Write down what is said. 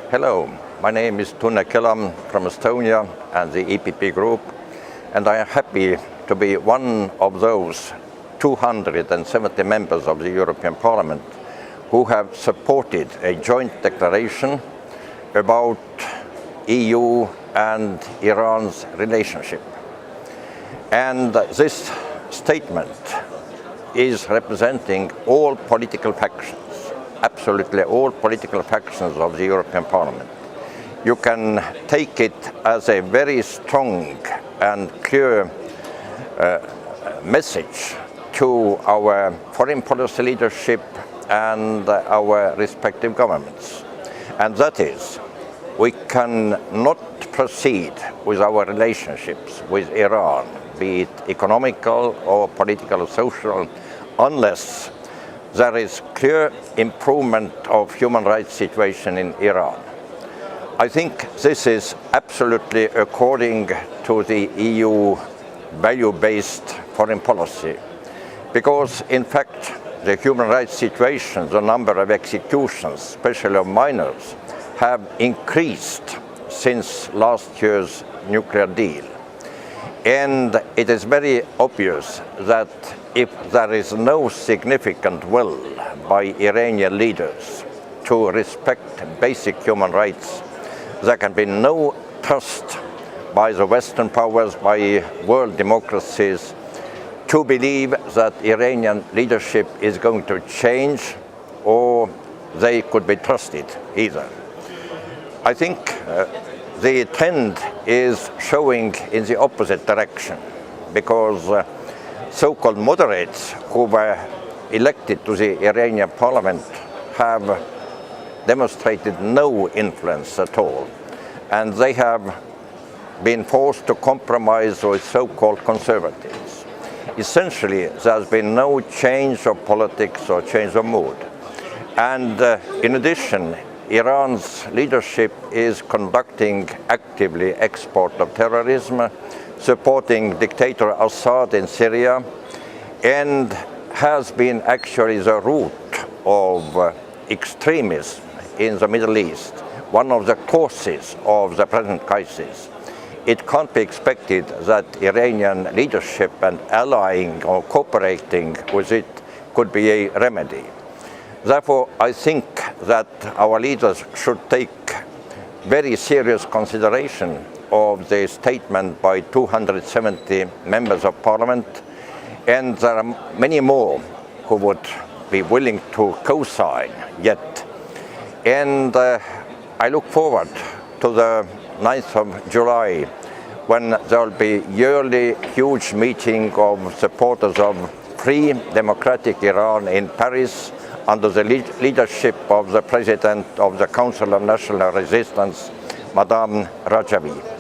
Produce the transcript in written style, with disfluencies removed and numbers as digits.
Hello, my name is Kelam from Estonia and the EPP Group, and I am happy to be one of those 270 members of the European Parliament who have supported a joint declaration about EU and Iran's relationship. And this statement is representing all political factions, absolutely all political factions of the European Parliament. You can take it as a very strong and clear message to our foreign policy leadership and our respective governments. And that is, we cannot proceed with our relationships with Iran, be it economical or political or social, unless there is clear improvement of human rights situation in Iran. I think this is absolutely according to the EU value-based foreign policy, because in fact the human rights situation, the number of executions, especially of minors, have increased since last year's nuclear deal. And it is very obvious that if there is no significant will by Iranian leaders to respect basic human rights, there can be no trust by the Western powers, by world democracies, to believe that Iranian leadership is going to change or they could be trusted either. I think the trend is showing in the opposite direction, because so-called moderates who were elected to the Iranian parliament have demonstrated no influence at all, and they have been forced to compromise with so-called conservatives. Essentially, there has been no change of politics or change of mood. And in addition, Iran's leadership is conducting actively export of terrorism, supporting dictator Assad in Syria, and has been actually the root of extremism in the Middle East, one of the causes of the present crisis. It can't be expected that Iranian leadership and allying or cooperating with it could be a remedy. Therefore, I think that our leaders should take very serious consideration of the statement by 270 members of parliament, and there are many more who would be willing to co-sign yet. And I look forward to the 9th of July, when there will be yearly huge meeting of supporters of free democratic Iran in Paris, under the leadership of the President of the Council of National Resistance, Madame Rajavi.